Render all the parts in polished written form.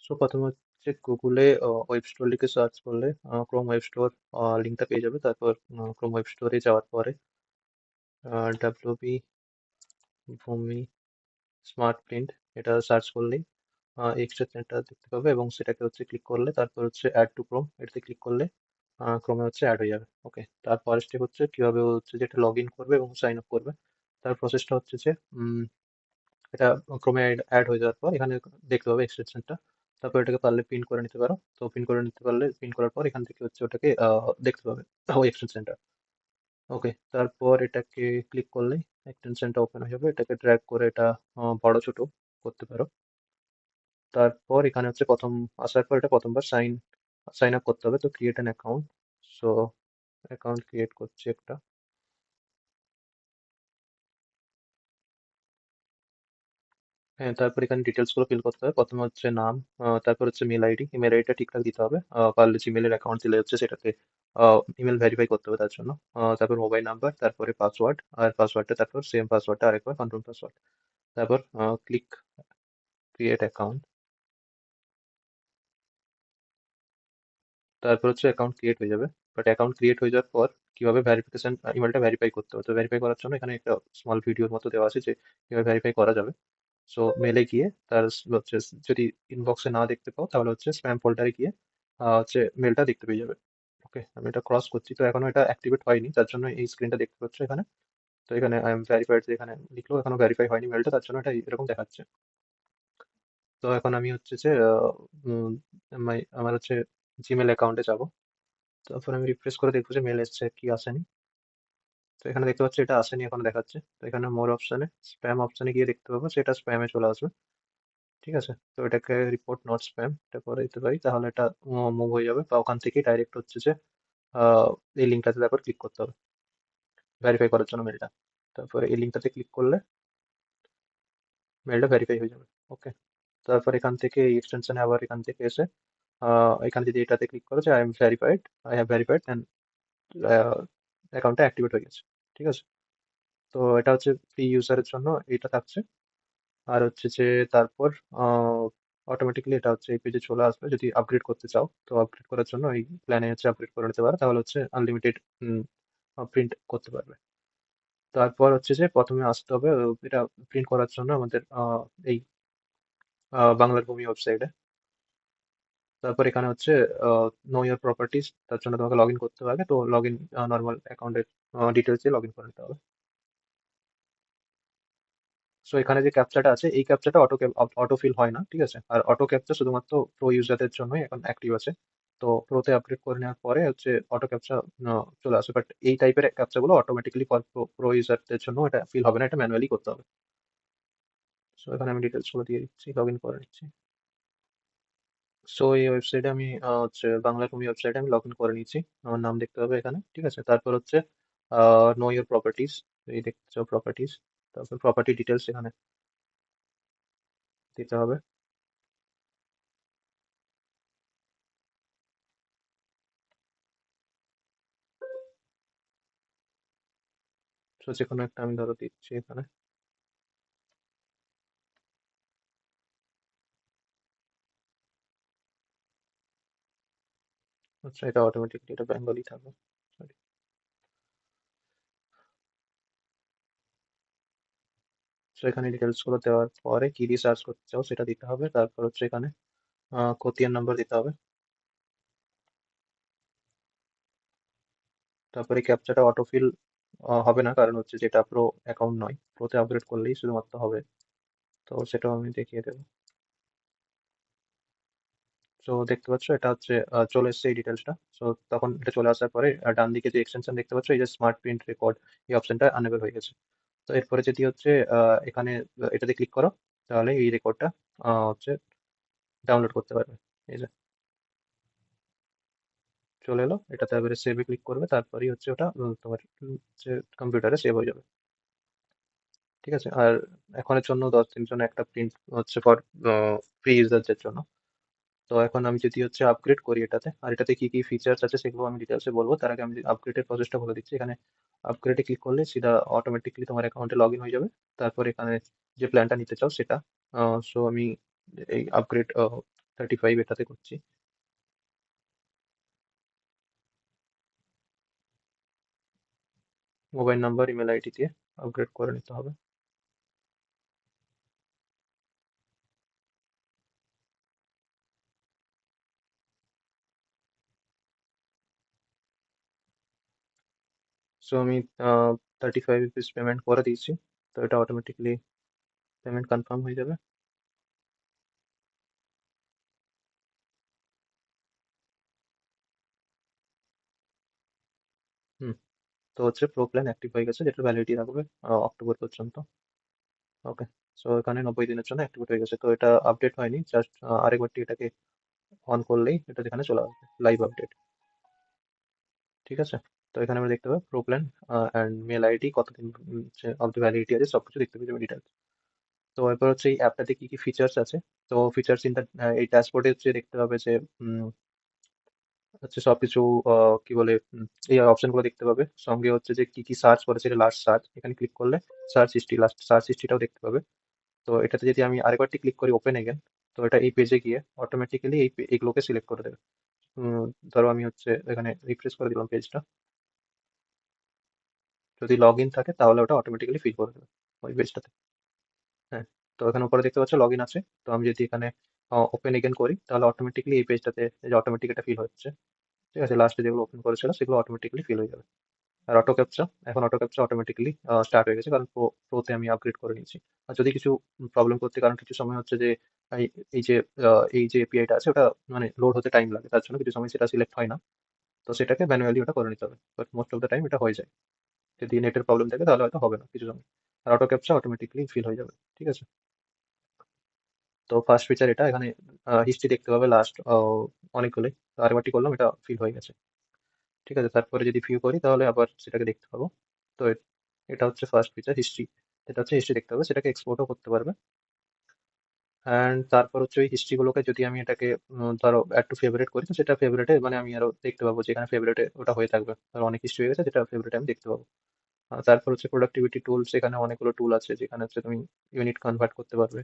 So প্রথমে হচ্ছে গুগলে ওয়েব স্টোর লিখে সার্চ করলে ক্রোম ওয়েব স্টোর লিঙ্কটা পেয়ে যাবে। তারপর ক্রোম ওয়েব স্টোরে যাওয়ার পরে ডাব্লিউপি ভূমি স্মার্ট প্রিন্ট এটা সার্চ করলেই এক্সটেনশনটা দেখতে পাবে এবং সেটাকে হচ্ছে ক্লিক করলে তারপর হচ্ছে অ্যাড টু ক্রোম এটাতে ক্লিক করলে ক্রোমে হচ্ছে অ্যাড হয়ে যাবে। ওকে, তারপরের স্টেপ হচ্ছে কিভাবে ও হচ্ছে যেটা লগ ইন করবে এবং সাইন আপ করবে। তার প্রসেসটা হচ্ছে যে এটা ক্রোমে অ্যাড হয়ে যাওয়ার পর এখানে দেখতে পাবে এক্সটেনশনটা। তারপর এটাকে পারলে পিন করে নিতে পারো। তো পিন করে নিতে পারলে পিন করার পর এখান থেকে হচ্ছে ওটাকে দেখতে পাবে ওই এক্সটেনশনটা। ওকে, তারপর এটাকে ক্লিক করলেই এক্সটেনশনটা ওপেন হয়ে যাবে। এটাকে ড্র্যাগ করে এটা বড় ছোট করতে পারো। তারপর এখানে হচ্ছে প্রথম আসার পর এটা প্রথমবার সাইন আপ করতে হবে। তো create an account. So account create করছি একটা। হ্যাঁ, তারপর এখানে ডিটেলস গুলো ফিল করতে হবে। প্রথমে হচ্ছে নাম, তারপর হচ্ছে মেল আইডি। ইমেল আইডিটা ঠিকঠাক দিতে হবে। পারলে জিমেলের অ্যাকাউন্ট দিলে হচ্ছে সেটাতে ইমেল ভেরিফাই করতে হবে তার জন্য। তারপর মোবাইল নাম্বার, তারপরে পাসওয়ার্ড, আর পাসওয়ার্ডটা তারপর সেম পাসওয়ার্ডটা আরেকবার কনফার্ম পাসওয়ার্ড। তারপর ক্লিক ক্রিয়েট অ্যাকাউন্ট। তারপর হচ্ছে অ্যাকাউন্ট ক্রিয়েট হয়ে যাবে। বাট অ্যাকাউন্ট ক্রিয়েট হয়ে যাওয়ার পর কিভাবে ভেরিফিকেশন ইমেলটা ভেরিফাই করতে হবে, তো ভেরিফাই করার জন্য এখানে একটা স্মল ভিডিওর মতো দেওয়া আছে যে কিভাবে ভেরিফাই করা যাবে। সো মেলে গিয়ে তার হচ্ছে যদি ইনবক্সে না দেখতে পাও তাহলে হচ্ছে স্প্যাম ফোল্ডারে গিয়ে হচ্ছে মেলটা দেখতে পেয়ে যাবে। ওকে, আমি এটা ক্রস করছি, তো এখনো এটা অ্যাক্টিভেট হয়নি, তার জন্য এই স্ক্রিনটা দেখতে পাচ্ছ এখানে। তো এখানে আই এম ভেরিফাইড এখানে লিখলো, এখনো ভেরিফাই হয়নি মেলটা, তার জন্য এটা এরকম দেখাচ্ছে। তো এখন আমি হচ্ছে যে আমার হচ্ছে জিমেল অ্যাকাউন্টে যাব। তারপর আমি রিফ্রেশ করে দেখবো যে মেল এসছে কি আসেনি। তো এখানে দেখতে পাচ্ছি এটা আসেনি, এখন দেখাচ্ছে। তো এখানে মোর অপশনে স্প্যাম অপশনে গিয়ে দেখতে পাবো যে এটা স্প্যামে চলে আসবে। ঠিক আছে, তো এটাকে রিপোর্ট নট স্প্যাম এটা করে দিতে পারি, তাহলে এটা মুভ হয়ে যাবে। বা ওখান থেকে ডাইরেক্ট হচ্ছে যে এই লিঙ্কটাতে তারপর ক্লিক করতে হবে ভেরিফাই করার জন্য মেলটা। তারপরে এই লিঙ্কটাতে ক্লিক করলে মেলটা ভেরিফাই হয়ে যাবে। ওকে, তারপর এখান থেকে এই এক্সটেনশনে আবার এখান থেকে এসে এখানে যদি এটাতে ক্লিক করো যে আই হ্যাভ ভেরিফাইড অ্যান্ড অ্যাকাউন্টটা অ্যাক্টিভেট হয়ে গেছে। ঠিক আছে, তো এটা হচ্ছে ফ্রি ইউজারের জন্য এটা থাকছে। আর হচ্ছে যে তারপর অটোমেটিক্যালি এটা হচ্ছে এই পেজে চলে আসবে। যদি আপগ্রেড করতে চাও তো আপগ্রেড করার জন্য এই প্ল্যানে হচ্ছে আপগ্রেড করে নিতে পারো, তাহলে হচ্ছে আনলিমিটেড প্রিন্ট করতে পারবে। তারপর হচ্ছে যে প্রথমে আসতে হবে এটা প্রিন্ট করার জন্য আমাদের এই বাংলার ভূমি ওয়েবসাইটে। তারপর এখানে হচ্ছে নো ইয়ার প্রপার্টিজ, তার জন্য তোমাকে লগ ইন করতে হবে। তো লগ ইন নর্মাল অ্যাকাউন্টের ডিটেলস দিয়ে লগ ইন করে নিতে হবে। সো এখানে যে ক্যাপচাটা আছে এই ক্যাপচাটা অটো ফিল হয় না, ঠিক আছে। আর অটো ক্যাপচা শুধুমাত্র প্রো ইউজারদের জন্যই এখন অ্যাক্টিভ আছে। তো প্রোতে আপগ্রেড করে নেওয়ার পরে হচ্ছে অটো ক্যাপচা চলে আসে। বাট এই টাইপের ক্যাপচাগুলো অটোমেটিক্যালি প্রো ইউজারদের জন্য এটা ফিল হবে না, এটা ম্যানুয়ালি করতে হবে। সো এখানে আমি ডিটেলস গুলো দিয়ে দিচ্ছি, লগ ইন করে নিচ্ছি। সো এই ওয়েবসাইটে আমি হচ্ছে বাংলা ভূমি ওয়েবসাইটে আমি লগ ইন করে নিচ্ছি। আমার নাম দেখতে হবে এখানে, ঠিক আছে। তারপর হচ্ছে নো ইউর প্রপার্টিজ, এই দেখতে প্রপার্টিজ। তারপর প্রপার্টি ডিটেলস এখানে দিতে হবে। তো যে কোনো একটা আমি ধরো দিচ্ছি এখানে। আচ্ছা, এটা অটোমেটিকলি এটা বেঙ্গলি থাকবে। সরি। তো এখানে ডিটেলস গুলো দেওয়ার পরে কি দিয়ে সার্চ করতে চাও সেটা দিতে হবে। তারপর হচ্ছে এখানে খতিয়ান নাম্বার দিতে হবে। তারপরে ক্যাপচাটা অটোফিল হবে না, কারণ হচ্ছে যেটা প্রো অ্যাকাউন্ট নয়, প্রোতে আপগ্রেড করলেই শুধুমাত্র হবে। তো সেটাও আমি দেখিয়ে দেবো। তো দেখতে পাচ্ছ এটা হচ্ছে চলে এসেছে এই ডিটেলসটা। তো তখন এটা চলে আসার পরে ডান দিকে যে এক্সটেনশন দেখতে পাচ্ছ এই যে স্মার্ট প্রিন্ট রেকর্ড, এই অপশনটা আনেবল হয়ে গেছে। তো এরপরে যদি হচ্ছে এখানে এটাতে ক্লিক করো তাহলে এই রেকর্ডটা হচ্ছে ডাউনলোড করতে পারবে। এই যে চলে এলো, এটাতে এবারে সেভে ক্লিক করবে, তারপরেই হচ্ছে ওটা তোমার হচ্ছে কম্পিউটারে সেভ হয়ে যাবে। ঠিক আছে, আর এখনের জন্য 10 দিনের জন্য একটা প্রিন্ট হচ্ছে ফর ফ্রি ইউজারদের জন্য। তো এখন আমি যদি হচ্ছে আপগ্রেড করি এটাতে, আর এটাতে কি কি ফিচার্স আছে সেগুলো আমি ডিটেলসে বলবো। তার আগে আমি আপগ্রেডের প্রসেসটা বলে দিচ্ছি। এখানে আপগ্রেডে ক্লিক করলে সেটা অটোমেটিকলি তোমার অ্যাকাউন্টে লগ ইন হয়ে যাবে। তারপর এখানে যে প্ল্যানটা নিতে চাও সেটা, সো আমি এই আপগ্রেড 35 এটাতে করছি। মোবাইল নাম্বার ইমেল আইডি দিয়ে আপগ্রেড করে নিতে হবে। সো আমি 35 রুপিস পেমেন্ট করে দিয়েছি, তো এটা অটোমেটিকলি পেমেন্ট কনফার্ম হয়ে যাবে। হুম, তো হচ্ছে প্রো প্ল্যান অ্যাক্টিভ হয়ে গেছে, যেটা ভ্যালিডিটি রাখবে অক্টোবর পর্যন্ত। ওকে, সো এখানে 90 দিনের জন্য অ্যাক্টিভেট হয়ে গেছে, তো এটা আপডেট হয়নি, জাস্ট আরেকবারটি এটাকে অন করলেই এটা যেখানে চলে আসবে লাইভ আপডেট। ঠিক আছে, তো এখানে আমরা দেখতে পাবো pro plan and mail ID কতদিন অব্দি ভ্যালিডিটি আছে, সবকিছু দেখতে পেয়ে যাবে ডিটেলস। তো এরপর হচ্ছে এই অ্যাপটাতে কি কি ফিচার্স আছে। তো ফিচার্স ইন এই ড্যাশবোর্ডে হচ্ছে দেখতে পাবে যে হচ্ছে সবকিছু কি বলে এই অপশন গুলো দেখতে পাবে, সঙ্গে হচ্ছে যে কি কি সার্চ করেছে লাস্ট সার্চ, এখানে ক্লিক করলে সার্চ হিস্ট্রি, লাস্ট সার্চ হিস্ট্রিটাও দেখতে পাবে। তো এটাতে যদি আমি আরেকবারটি ক্লিক করি ওপেন এগেন, তো এটা এই পেজে গিয়ে অটোমেটিক্যালি এইগুলোকে সিলেক্ট করে দেবে। উম, ধরো আমি হচ্ছে এখানে রিফ্রেশ করে দিলাম পেজটা, যদি লগ ইন থাকে তাহলে ওটা অটোমেটিক্যালি ফিল করে দেবে ওই পেজটাতে। হ্যাঁ, তো এখানে উপরে দেখতে পাচ্ছ লগ ইন আছে, তো আমি যদি এখানে ওপেন এগেন করি তাহলে অটোমেটিক্যালি এই পেজটাতে অটোমেটিক এটা ফিল হচ্ছে। ঠিক আছে, লাস্টে যেগুলো ওপেন করেছিল সেগুলো অটোমেটিক্যালি ফিল হয়ে যাবে। আর অটো ক্যাপচা, এখন অটো ক্যাপচা অটোমেটিক্যালি স্টার্ট হয়ে গেছে, কারণ প্রোতে আমি আপগ্রেড করে নিয়েছি। আর যদি কিছু প্রবলেম করতে, কারণ কিছু সময় হচ্ছে যে এই এই যে এই যে এপিআইটা আছে ওটা মানে লোড হতে টাইম লাগে, তার জন্য কিছু সময় সেটা সিলেক্ট হয় না, তো সেটাকে ম্যানুয়ালি ওটা করে নিতে হবে, but most of the time এটা হয়ে যায়। যদি নেটের প্রবলেম থাকে তাহলে হয়তো হবে না কিছু সময়, আর অটো ক্যাপচা অটোমেটিক্যালি ফিল হয়ে যাবে। ঠিক আছে, তো ফার্স্ট ফিচার এটা, এখানে হিস্ট্রি দেখতে পাবে লাস্ট অনেকগুলোই, তো আরেকবারটি করলাম এটা ফিল হয়ে গেছে। ঠিক আছে, তারপরে যদি ভিউ করি তাহলে আবার সেটাকে দেখতে পাবো। তো এটা হচ্ছে ফার্স্ট ফিচার হিস্ট্রি, এটা হচ্ছে হিস্ট্রি দেখতে হবে, সেটাকে এক্সপোর্টও করতে পারবে। অ্যান্ড তারপর হচ্ছে ওই হিস্ট্রি গুলোকে যদি আমি এটাকে ধরো অ্যাড টু ফেভারিট করি, তো সেটা ফেভারিটে মানে আমি আরো দেখতে পাবো, যেখানে ফেভারিটে ওটা হয়ে থাকবে, ধরো অনেক হিস্ট্রি হয়ে গেছে যেটা ফেভারিটে আমি দেখতে পাবো। তারপর হচ্ছে প্রোডাক্টিভিটি টুলস, এখানে অনেকগুলো টুল আছে যেখানে হচ্ছে তুমি ইউনিট কনভার্ট করতে পারবে,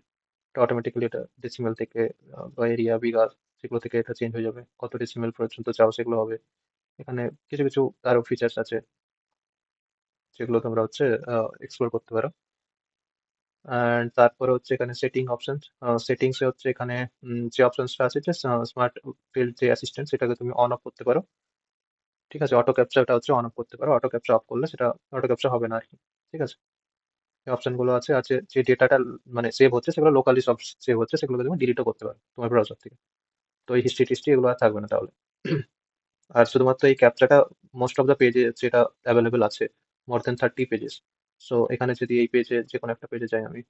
এটা অটোমেটিক্যালি এটা ডেসিমেল থেকে বা এরিয়া বিঘা সেগুলো থেকে এটা চেঞ্জ হয়ে যাবে, কত ডেসিমেল পর্যন্ত চাও সেগুলো হবে। এখানে কিছু কিছু আরো ফিচার্স আছে যেগুলো তোমরা হচ্ছে এক্সপ্লোর করতে পারো। অ্যান্ড তারপরে হচ্ছে এখানে সেটিং অপশন, সেটিংস এ হচ্ছে এখানে যে অপশনসটা আছে যে স্মার্ট ফিল্ড যে অ্যাসিস্ট্যান্ট, সেটাকে তুমি অন অফ করতে পারো। ঠিক আছে, অটো ক্যাপচা ওটা হচ্ছে অন অফ করতে পারো, অটো ক্যাপচা অফ করলে সেটা অটো ক্যাপচা হবে না আর কি। ঠিক আছে, এই অপশন গুলো আছে আছে যে ডেটাটা মানে সেভ হচ্ছে সেগুলো লোকালি সব সেভ হচ্ছে, সেগুলোকে তুমি ডিলিটও করতে পারো তোমার ব্রাউজার থেকে। তো এই হিস্ট্রি টিস্ট্রি এগুলো আর থাকবে না তাহলে। আর শুধুমাত্র এই ক্যাপচাটা মোস্ট অফ দ্য পেজে যেটা অ্যাভেলেবেল আছে, মোর দেন 30 পেজেস। সো এখানে যদি এই পেজে যে কোনো একটা পেজে যাই আমি,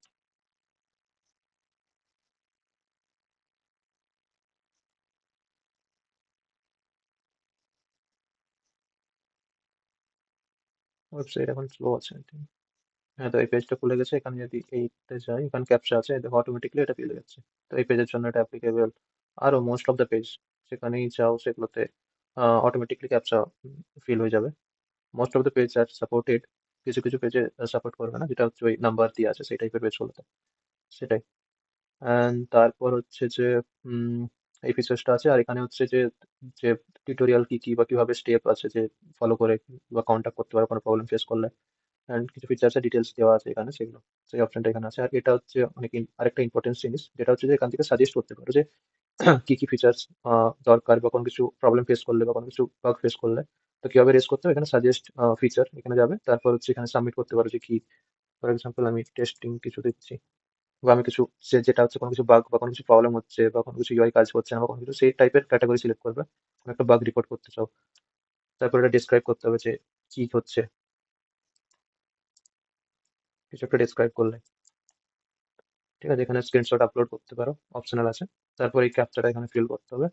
ওয়েবসাইট এখন স্লো আছে I think। হ্যাঁ, তো এই পেজটা খুলে গেছে, এখানে যদি এইতে যাই এখানে ক্যাপচা আছে, দেখো অটোমেটিকলি এটা ফিল যাচ্ছে। তো এই পেজের জন্য এটা অ্যাপ্লিকেবল, আরো মোস্ট অফ দ্য পেজ সেখানেই যাও সেগুলোতে অটোমেটিকলি ক্যাপচা ফিল হয়ে যাবে। Most of the page are supported, কিছু কিছু পেজে সাপোর্ট করবে না, যেটা হচ্ছে ওই নাম্বার দিয়ে আছে সেই টাইপের পেজ হলো, সেটাই। অ্যান্ড তারপর হচ্ছে যে উম, এই ফিচার্সটা আছে, আর এখানে হচ্ছে যে যে টিউটোরিয়াল কি কি বা কিভাবে স্টেপ আছে যে ফলো করে বা কন্ট্যাক্ট করতে পারো কোনো প্রবলেম ফেস করলে, অ্যান্ড কিছু ফিচার্সের ডিটেলস দেওয়া আছে এখানে, সেগুলো সেই অপশনটা এখানে আছে। আর এটা হচ্ছে অনেক আরেকটা ইম্পর্টেন্ট জিনিস, যেটা হচ্ছে যে এখান থেকে সাজেস্ট করতে পারো যে কি কি ফিচার্স দরকার, বা কোনো কিছু প্রবলেম ফেস করলে বা কোনো কিছু বাগ ফেস করলে তো কিভাবে রেস করতে হবে, এখানে সাজেস্ট ফিচার এখানে যাবে, তারপর হচ্ছে এখানে সাবমিট করতে পারো যে কি, ফর এক্সাম্পল আমি টেস্টিং কিছু দিচ্ছি, বা আমি কিছু যেটা হচ্ছে কোনো কিছু বাগ বা কোনো কিছু প্রবলেম হচ্ছে বা কোনো কিছু ইউআই কাজ করছে না বা কোনো কিছু, সেই টাইপের ক্যাটাগরি সিলেক্ট করবে, কোনো একটা বাগ রিপোর্ট করতে চাও, তারপর এটা ডিসক্রাইব করতে হবে যে কি হচ্ছে, কিছু একটা ডিসক্রাইব করলে। ঠিক আছে, এখানে স্ক্রিনশট আপলোড করতে পারো, অপশনাল আছে। তারপর এই ক্যাপচাটা এখানে ফিল করতে হবে,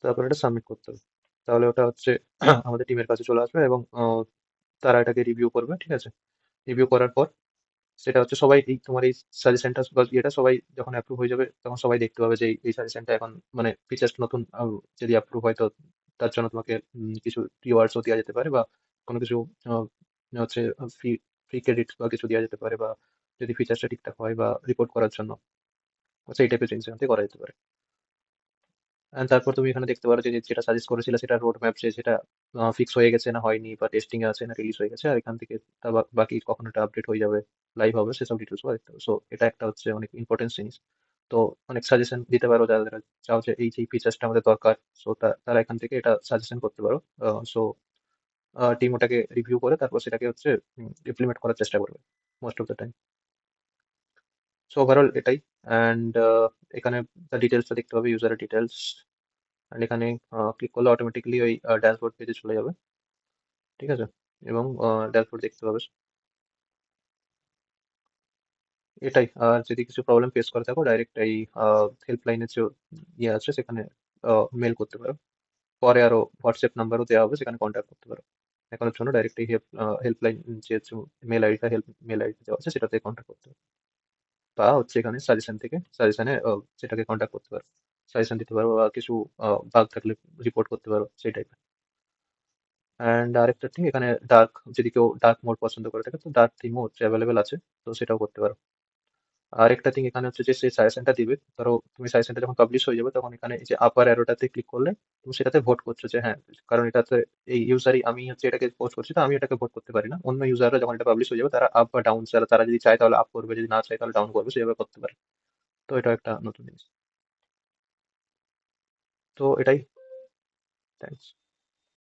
তারপর এটা সাবমিট করতে হবে, তাহলে ওটা হচ্ছে আমাদের টিমের কাছে চলে আসবে এবং তারা এটাকে রিভিউ করবে। ঠিক আছে, রিভিউ করার পর সেটা হচ্ছে সবাই এই তোমার এই সাজেশনটা বা ইয়েটা সবাই যখন অ্যাপ্রুভ হয়ে যাবে তখন সবাই দেখতে পাবে যে এই সাজেশনটা এখন মানে ফিচার্স নতুন যদি অ্যাপ্রুভ হয় তো তার জন্য তোমাকে কিছু রিওয়ার্ডসও দেওয়া যেতে পারে, বা কোনো কিছু আহ, হচ্ছে ফ্রি ফ্রি ক্রেডিট বা কিছু দেওয়া যেতে পারে, বা যদি ফিচার্সটা ঠিকঠাক হয় বা রিপোর্ট করার জন্য। সেই টাইপের জিনিস এখান থেকে করা যেতে পারে। And তারপর তুমি এখানে দেখতে পারো যে যেটা সাজেস্ট করেছিলে সেটা রোড ম্যাপ, যে সেটা ফিক্স হয়ে গেছে না হয়নি, বা টেস্টিং এ আছে না রিলিজ হয়ে গেছে, আর এখান থেকে বাকি কখন এটা আপডেট হয়ে যাবে, লাইভ হবে, সেসব ডিটেলস দেখতে পারো। সো এটা একটা হচ্ছে অনেক ইম্পর্টেন্ট জিনিস। তো অনেক সাজেশন দিতে পারো যারা চাও যে এই যে ফিচার্সটা আমাদের দরকার, সো তারা এখান থেকে এটা সাজেশন করতে পারো। সো টিম ওটাকে রিভিউ করে তারপর সেটাকে হচ্ছে ইমপ্লিমেন্ট করার চেষ্টা করবে most of the time. So overall এটাই। অ্যান্ড এখানে ডিটেলসটা দেখতে হবে, ইউজারের ডিটেলস। অ্যান্ড এখানে ক্লিক করলে অটোমেটিক্যালি ওই ড্যাশবোর্ড পেজে চলে যাবে। ঠিক আছে, এবং ড্যাশবোর্ড দেখতে পাবে। এটাই। আর যদি কিছু প্রবলেম ফেস করে থাকো, ডাইরেক্ট এই হেল্পলাইনের যে ইয়ে আছে সেখানে মেল করতে পারো। পরে আরো হোয়াটসঅ্যাপ নাম্বারও দেওয়া হবে, সেখানে কন্ট্যাক্ট করতে পারো। এখনের জন্য ডাইরেক্ট এই হেল্পলাইন যে মেল আইডিটা, মেল আইডি দেওয়া আছে সেটাতে কন্ট্যাক্ট করতে পারো। বা হচ্ছে এখানে সাজেশন থেকে সাজেশনে সেটাকে কন্ট্যাক্ট করতে পারো, সাজেশন দিতে পারো, বা কিছু বাগ থাকলে রিপোর্ট করতে পারো, সেই টাইপের। অ্যান্ড আরেকটা থিং, এখানে ডার্ক, যদি কেউ ডার্ক মোড পছন্দ করে থাকে তো ডার্ক থিমও হচ্ছে অ্যাভেলেবেল আছে, তো সেটাও করতে পারো। আর একটা থিং এখানে হচ্ছে যে সেই সাজেশনটা দিবে, ধরো তুমি সাজেশনটা যখন পাবলিশ হয়ে যাবে তখন এখানে এই যে আপার অ্যারোটাতে ক্লিক করলে তুমি সেটাতে ভোট করছো যে হ্যাঁ, কারণ এটাতে এই ইউজারই, আমি হচ্ছে এটাকে পোস্ট করছি তো আমি এটাকে ভোট করতে পারি না, অন্য ইউজাররা যখন এটা পাবলিশ হয়ে যাবে তারা আপ বা ডাউন, তারা যদি চায় তাহলে আপ করবে, যদি না চায় তাহলে ডাউন করবে, সেভাবে করতে পারে। তো এটা একটা নতুন জিনিস। তো এটাই। থ্যাংকস।